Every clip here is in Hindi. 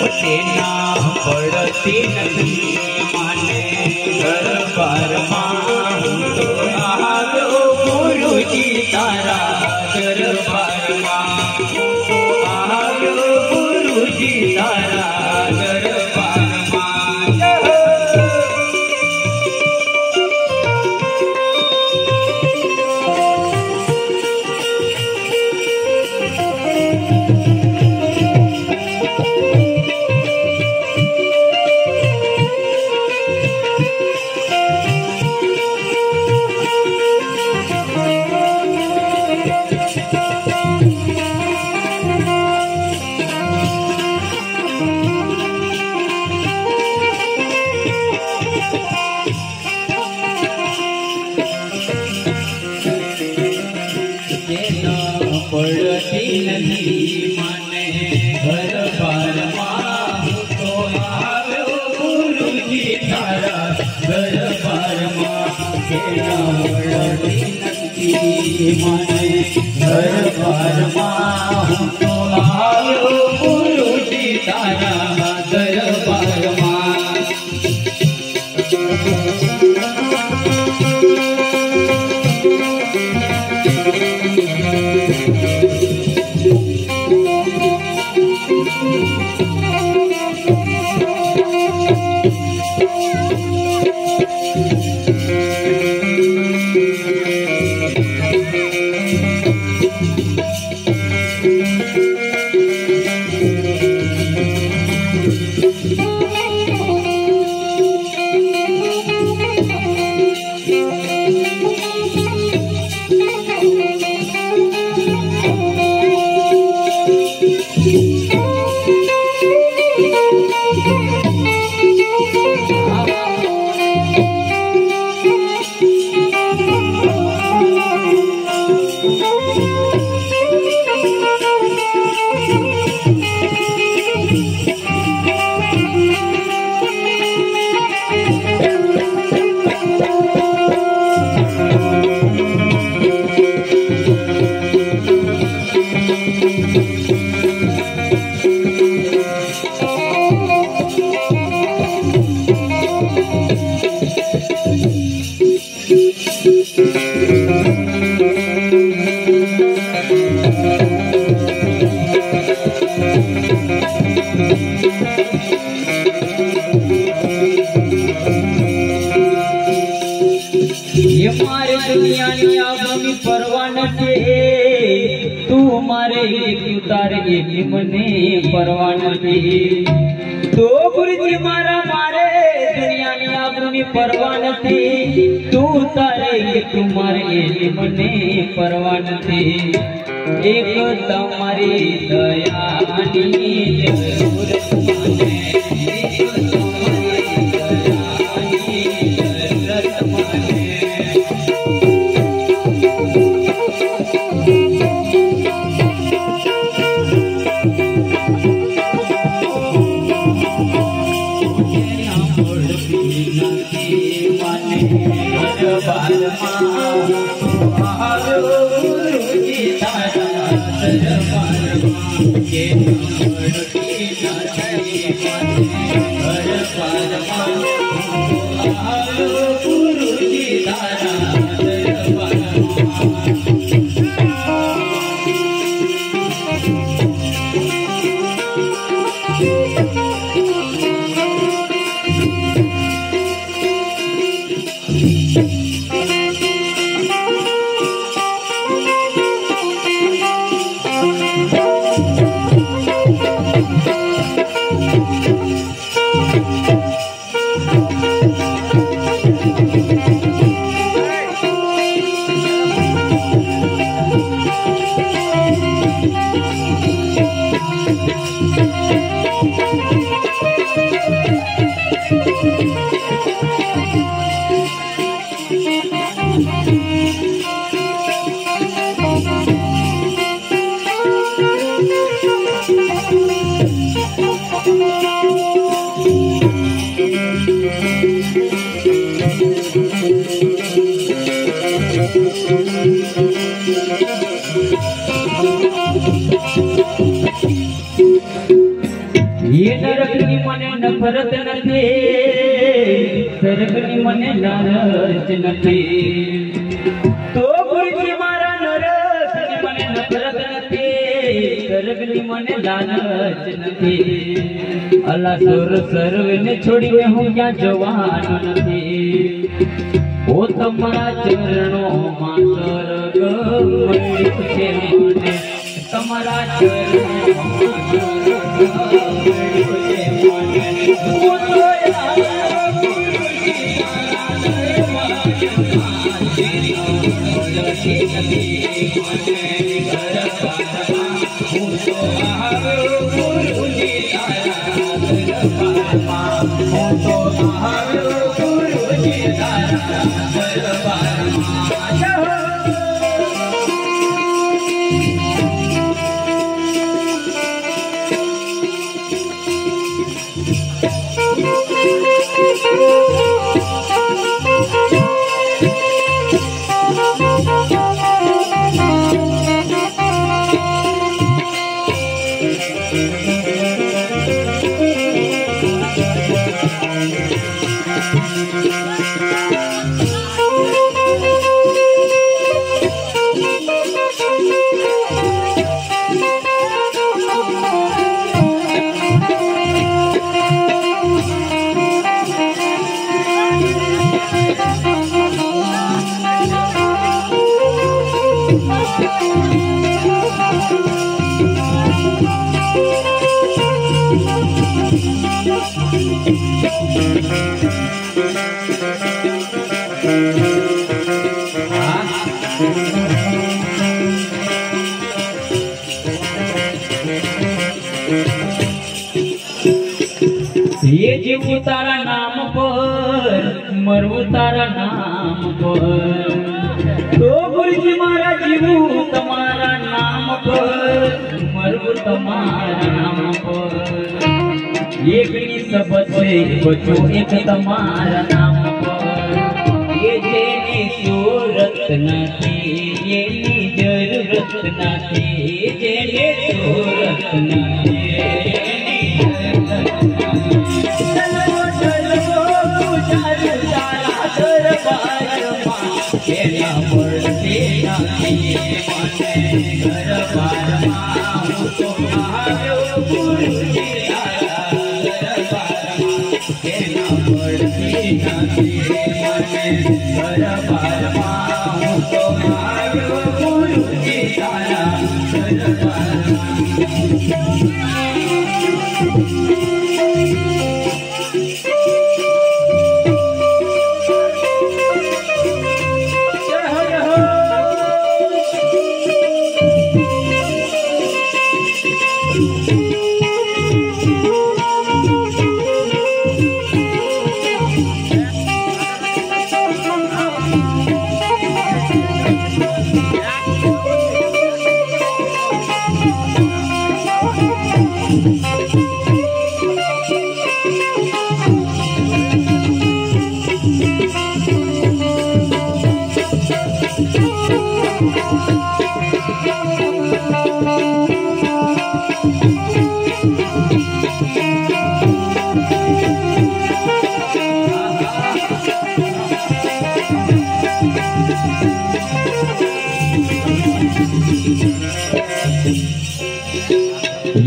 तेना पड़ती नहीं माने दरबार मां तो आलो गुरुजी तारा दरबार मां तो आलो गुरुजी तारा दरबार मां। पड़ती नहीं माने दरबार मां तो आलो गुरुजी तारा दरबार मां तेना पड़ती नहीं माने दरबार मां तो आलो गुरुजी तारा दरबार मां। ये मारे दुनिया नी आगमी परवान के तू मारे एक उतार एक मने परवान के तो गुरुजी मारा मारे दुनिया नी आगमी परवान के तू तारे एक तुम्हारे एक मने परवान के एक तुम्हारी दया नी जरूरत माने एक तुम्हारी दया नी जरूरत माने। दरबार मां आलो गुरुजी तारा दरबार मां के ये नरकनी मने नफरत नथी, स्वर्गनी मने लालच नथी। तो गुरुजी मारा नरकनी मने नफरत नथी, स्वर्गनी मने लालच नथी। अल्लाह सुर सर्वने छोड़ीने हूँ क्या जवान नथी। ओ तमारा चरणों मां स्वर्ग मळ्યું છે મને, तमारा चरणों मां स्वर्ग मळ्યું છે મને। ओ दया गुरुजी तारा दरबार में तेरी ओळखी नथी મને दरबारमा। હું તો આવ્યો गुरुजी तारा दरबाરમાં, હું તો આવ્યો गुरुजी तारा दरबाરમાં। ये जीवू तारा नाम पर, मरवू तारा नाम पर। तो गुरुजी मारा जीवू तमारा नाम पर, मरवू तमारा नाम पर। एक सबद से बचो एक तमारा नाम पर। ये जेनी सूरत नथी, ये जरूरत नथी, जेनी सूरत नथी। केना पड़ते नहीं मने दरबारमा। हूँ तो આવ્યો गुरुजी तारा दरबारमा। केना पड़ते नहीं मने दरबारमा। हूँ तो આવ્યો गुरुजी तारा दरबारमा।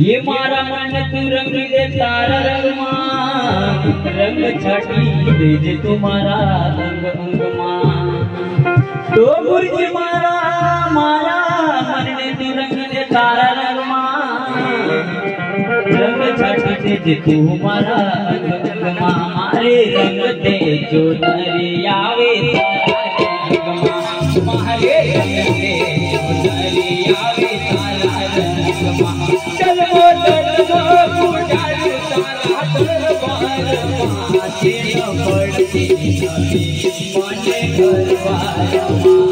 ये मारा मन तू रंग दे तारा रंगमा, रंग छाटी दे जे तुम्हारा अंग अंगमा। तो गुरुजी मारा मारा मन ने तू रंग दे तारा रंगमा, रंग छाटी दे जे तुम्हारा अंग अंगमा। मारे रंग दे जो नरी आवे तारा रंगमा, मारे रंग दे जो नरी आवे तारा रंगमा। चल वो पुजारी तारा दरबारमा, तेरा पड़ती नहीं मने दरबारमा।